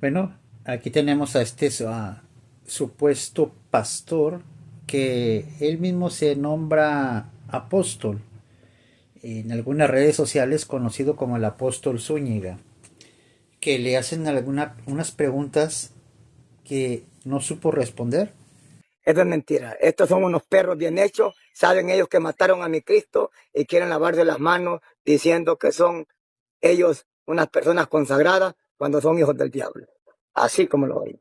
Bueno, aquí tenemos a este supuesto pastor que él mismo se nombra apóstol en algunas redes sociales, conocido como el apóstol Zúñiga, que le hacen unas preguntas que no supo responder. Eso es mentira. Estos son unos perros bien hechos. Saben ellos que mataron a mi Cristo y quieren lavarse las manos diciendo que son ellos unas personas consagradas cuando son hijos del diablo. Así como lo oí.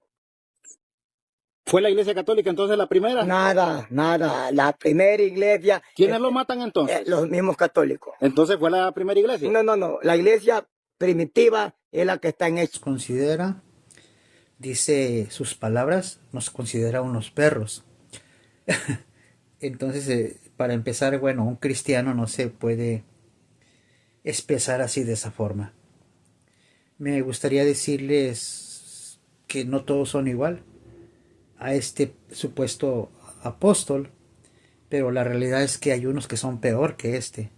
¿Fue la Iglesia Católica entonces la primera? Nada, nada. La primera iglesia. ¿Quiénes lo matan entonces? Los mismos católicos. ¿Entonces fue la primera iglesia? No. La iglesia primitiva es la que está en hecho. Considera, dice sus palabras, nos considera unos perros. Entonces, para empezar, bueno, un cristiano no se puede expresar así de esa forma. Me gustaría decirles que no todos son igual a este supuesto apóstol, pero la realidad es que hay unos que son peor que este.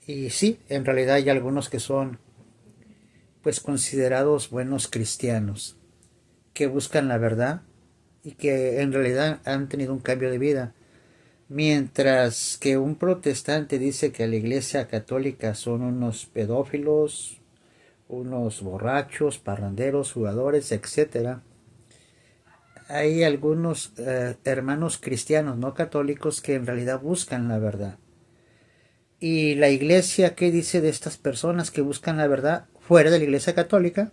Y sí, en realidad hay algunos que son pues considerados buenos cristianos, que buscan la verdad y que en realidad han tenido un cambio de vida. Mientras que un protestante dice que la iglesia católica son unos pedófilos, unos borrachos, parranderos, jugadores, etcétera. Hay algunos hermanos cristianos no católicos que en realidad buscan la verdad. ¿Y la iglesia qué dice de estas personas que buscan la verdad fuera de la iglesia católica?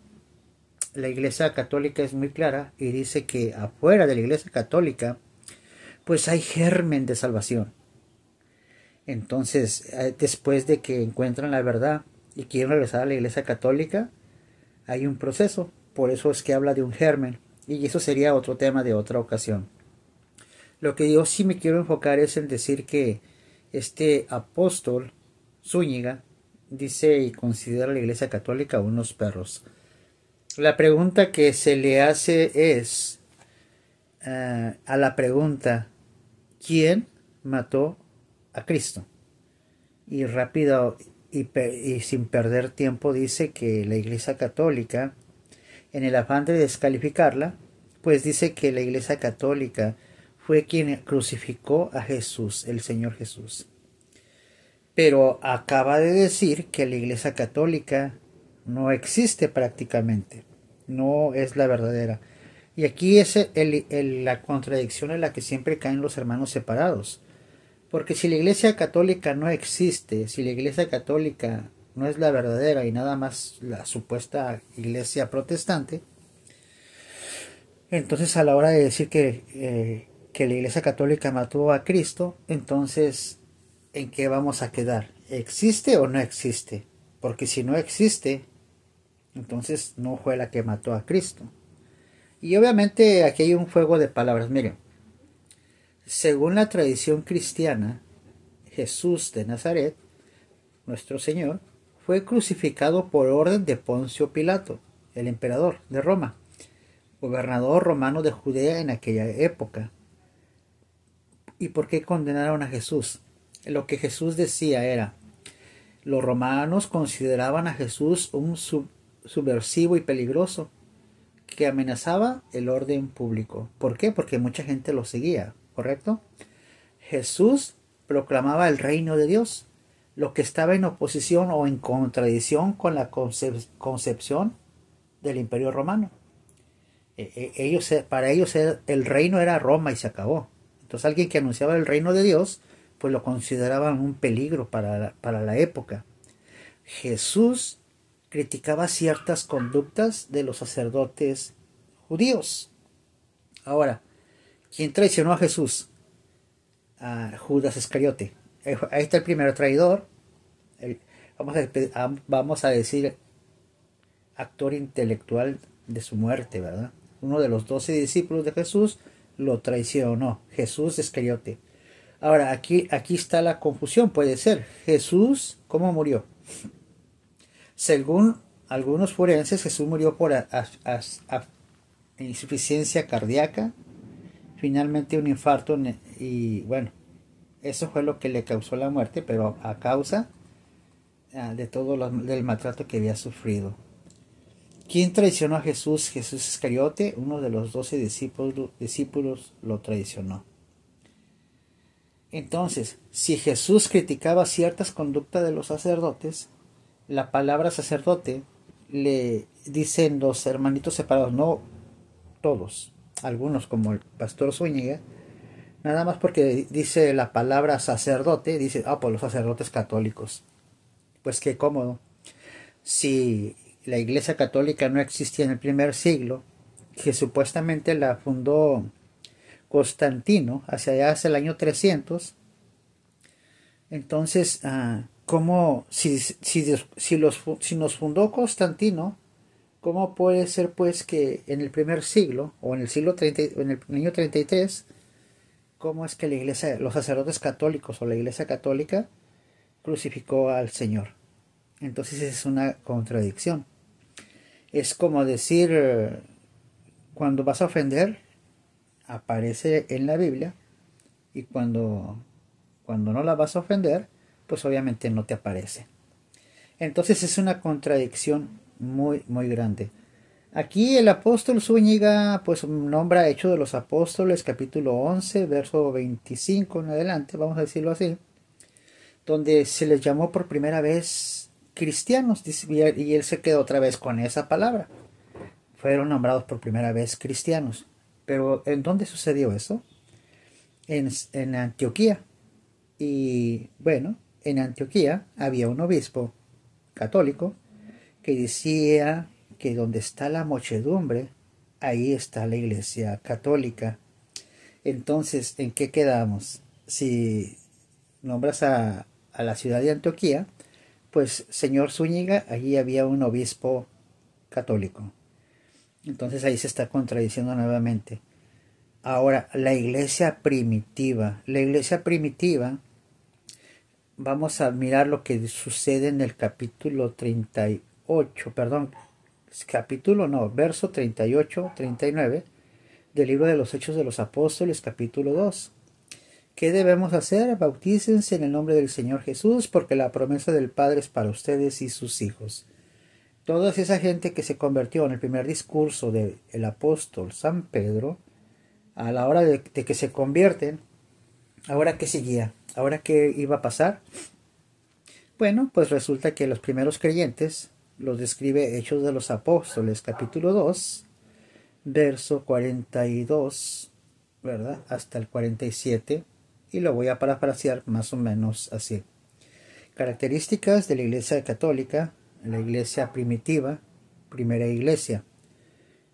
La iglesia católica es muy clara y dice que afuera de la iglesia católica pues hay germen de salvación. Entonces, después de que encuentran la verdad y quieren regresar a la iglesia católica, hay un proceso. Por eso es que habla de un germen. Y eso sería otro tema de otra ocasión. Lo que yo sí me quiero enfocar es en decir que este apóstol Zúñiga dice y considera a la iglesia católica unos perros. La pregunta que se le hace es a la pregunta ¿quién mató a Cristo? Y rápido y sin perder tiempo dice que la iglesia católica, en el afán de descalificarla, pues dice que la iglesia católica fue quien crucificó a Jesús, el Señor Jesús. Pero acaba de decir que la iglesia católica no existe prácticamente, no es la verdadera. Y aquí es la contradicción en la que siempre caen los hermanos separados. Porque si la iglesia católica no existe, si la iglesia católica no es la verdadera y nada más la supuesta iglesia protestante, entonces a la hora de decir que la iglesia católica mató a Cristo, entonces ¿en qué vamos a quedar? ¿Existe o no existe? Porque si no existe, entonces no fue la que mató a Cristo. Y obviamente aquí hay un juego de palabras. Miren, según la tradición cristiana, Jesús de Nazaret, nuestro Señor, fue crucificado por orden de Poncio Pilato, el emperador de Roma, gobernador romano de Judea en aquella época. ¿Y por qué condenaron a Jesús? Lo que Jesús decía era, los romanos consideraban a Jesús un subversivo y peligroso, que amenazaba el orden público. ¿Por qué? Porque mucha gente lo seguía, ¿correcto? Jesús proclamaba el reino de Dios, lo que estaba en oposición o en contradicción con la concepción del imperio romano. Para ellos el reino era Roma y se acabó. Entonces alguien que anunciaba el reino de Dios, pues lo consideraban un peligro para la época. Jesús criticaba ciertas conductas de los sacerdotes judíos. Ahora, ¿quién traicionó a Jesús? A Judas Iscariote. Ahí está el primer traidor. Vamos a decir actor intelectual de su muerte, ¿verdad? Uno de los 12 discípulos de Jesús lo traicionó, Jesús Iscariote. Ahora, aquí está la confusión, puede ser. Jesús, ¿cómo murió? Según algunos forenses, Jesús murió por insuficiencia cardíaca, finalmente un infarto y bueno, eso fue lo que le causó la muerte, pero a causa de todo del maltrato que había sufrido. ¿Quién traicionó a Jesús? Jesús Iscariote, uno de los 12 discípulos lo traicionó. Entonces, si Jesús criticaba ciertas conductas de los sacerdotes, la palabra sacerdote le dicen los hermanitos separados, no todos, algunos como el pastor Zúñiga, nada más porque dice la palabra sacerdote, dice, pues los sacerdotes católicos. Pues qué cómodo. Si la Iglesia Católica no existía en el primer siglo, que supuestamente la fundó Constantino hacia allá hacia el año 300, entonces, ¿cómo, si nos fundó Constantino, cómo puede ser pues que en el primer siglo, o en el siglo 30, en el año 33, cómo es que la iglesia, los sacerdotes católicos o la Iglesia Católica crucificó al Señor? Entonces es una contradicción. Es como decir, cuando vas a ofender, aparece en la Biblia, y cuando no la vas a ofender, pues obviamente no te aparece. Entonces es una contradicción muy, muy grande. Aquí el apóstol Zúñiga pues nombra Hechos de los Apóstoles, capítulo 11, verso 25 en adelante, vamos a decirlo así, donde se les llamó por primera vez cristianos, y él se quedó otra vez con esa palabra. Fueron nombrados por primera vez cristianos. Pero ¿en dónde sucedió eso? En Antioquía. Y bueno, en Antioquía había un obispo católico que decía que donde está la muchedumbre, ahí está la Iglesia Católica. Entonces, ¿en qué quedamos? Si nombras a la ciudad de Antioquía, pues señor Zúñiga, allí había un obispo católico. Entonces ahí se está contradiciendo nuevamente. Ahora, la iglesia primitiva. La iglesia primitiva, vamos a mirar lo que sucede en el capítulo 38, perdón, capítulo no, verso 38, 39 del libro de los Hechos de los Apóstoles, capítulo 2. ¿Qué debemos hacer? Bautícense en el nombre del Señor Jesús, porque la promesa del Padre es para ustedes y sus hijos. Toda esa gente que se convirtió en el primer discurso del apóstol San Pedro, a la hora de que se convierten, ¿ahora qué seguía? ¿Ahora qué iba a pasar? Bueno, pues resulta que los primeros creyentes los describe Hechos de los Apóstoles, capítulo 2, verso 42, ¿verdad? Hasta el 47, y lo voy a parafrasear más o menos así. Características de la Iglesia Católica, la Iglesia primitiva, primera iglesia.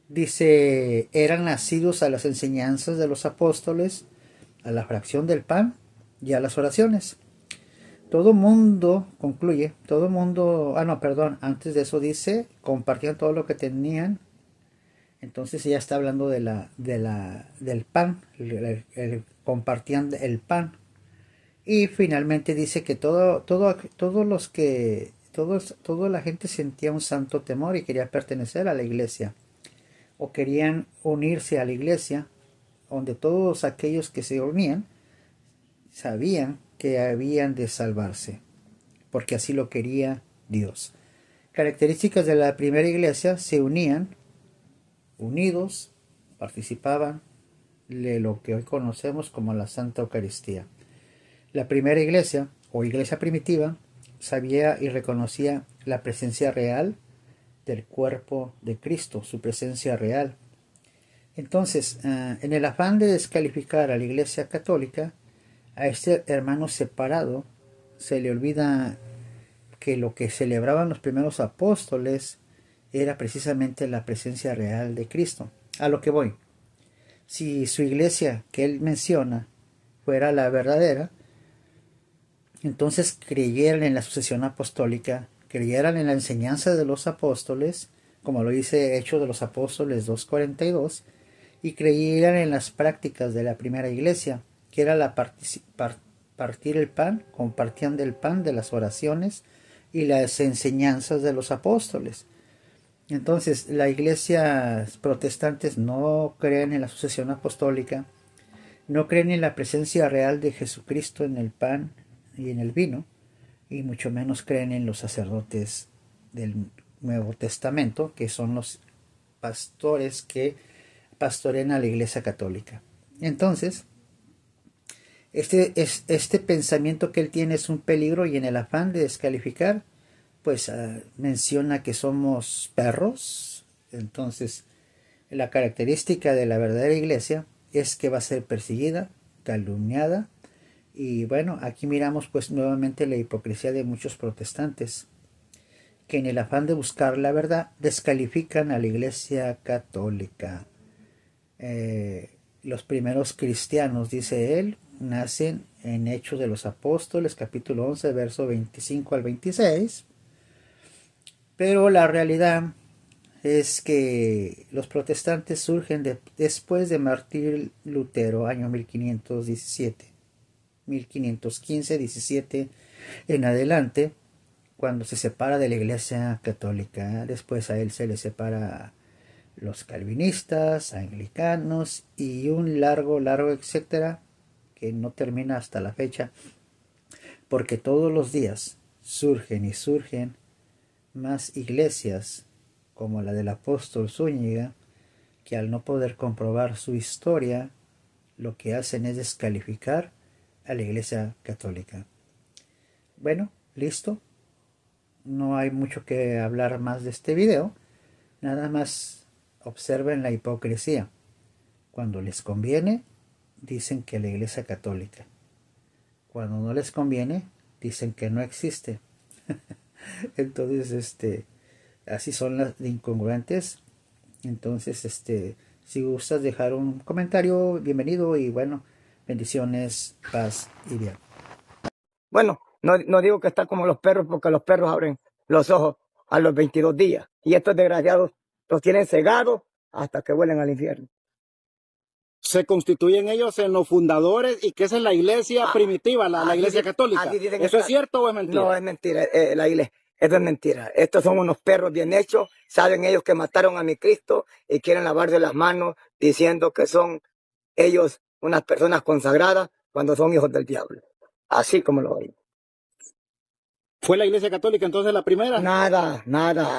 Dice, eran nacidos a las enseñanzas de los apóstoles, a la fracción del pan y a las oraciones. Todo mundo, concluye, todo mundo, antes de eso dice, compartían todo lo que tenían. Entonces ya está hablando del pan, compartían el pan. Y finalmente dice que toda la gente sentía un santo temor y quería pertenecer a la iglesia, o querían unirse a la iglesia, donde todos aquellos que se unían sabían que habían de salvarse, porque así lo quería Dios. Características de la primera iglesia: se unían, unidos, participaban de lo que hoy conocemos como la Santa Eucaristía. La primera iglesia, o iglesia primitiva, sabía y reconocía la presencia real del cuerpo de Cristo, su presencia real. Entonces, en el afán de descalificar a la Iglesia Católica, a este hermano separado se le olvida que lo que celebraban los primeros apóstoles era precisamente la presencia real de Cristo. A lo que voy: si su iglesia que él menciona fuera la verdadera, entonces creyeran en la sucesión apostólica, creyeran en la enseñanza de los apóstoles, como lo dice Hechos de los Apóstoles 2:42, y creyeran en las prácticas de la primera iglesia, que era partir el pan, compartían del pan, de las oraciones y las enseñanzas de los apóstoles. Entonces, las iglesias protestantes no creen en la sucesión apostólica, no creen en la presencia real de Jesucristo en el pan y en el vino, y mucho menos creen en los sacerdotes del Nuevo Testamento, que son los pastores que pastorean a la Iglesia Católica. Entonces, este pensamiento que él tiene es un peligro, y en el afán de descalificar, pues menciona que somos perros. Entonces, la característica de la verdadera iglesia es que va a ser perseguida, calumniada, y bueno, aquí miramos pues nuevamente la hipocresía de muchos protestantes, que en el afán de buscar la verdad descalifican a la Iglesia Católica. Los primeros cristianos, dice él, nacen en Hechos de los Apóstoles, capítulo 11, verso 25 al 26, pero la realidad es que los protestantes surgen después de Martín Lutero, año 1515-17 en adelante, cuando se separa de la Iglesia Católica. Después a él se le separa los calvinistas, anglicanos y un largo etcétera, que no termina hasta la fecha, porque todos los días surgen y surgen más iglesias como la del apóstol Zúñiga, que al no poder comprobar su historia, lo que hacen es descalificar a la Iglesia Católica. Bueno, listo. No hay mucho que hablar más de este video. Nada más observen la hipocresía. Cuando les conviene, dicen que la Iglesia Católica. Cuando no les conviene, dicen que no existe. Entonces, así son las incongruentes. Entonces, si gustas dejar un comentario, bienvenido, y bueno, bendiciones, paz y bien. Bueno, no digo que está como los perros, porque los perros abren los ojos a los 22 días. Y estos desgraciados los tienen cegados hasta que vuelen al infierno. Se constituyen ellos en los fundadores, y que esa es la iglesia primitiva, la iglesia católica. ¿Eso es cierto o es mentira? No, es mentira, la iglesia. Esto es mentira. Estos son unos perros bien hechos. Saben ellos que mataron a mi Cristo y quieren lavarse las manos diciendo que son ellos unas personas consagradas cuando son hijos del diablo. Así como lo oyen. ¿Fue la iglesia católica entonces la primera? Nada.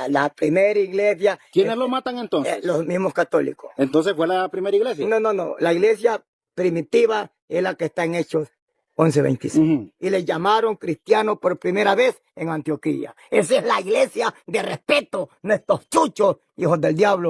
La primera iglesia. ¿Quiénes lo matan entonces? Los mismos católicos. ¿Entonces fue la primera iglesia? No. La iglesia primitiva es la que está en Hechos 11:26. Y le llamaron cristianos por primera vez en Antioquía. Esa es la iglesia de respeto, nuestros chuchos, hijos del diablo.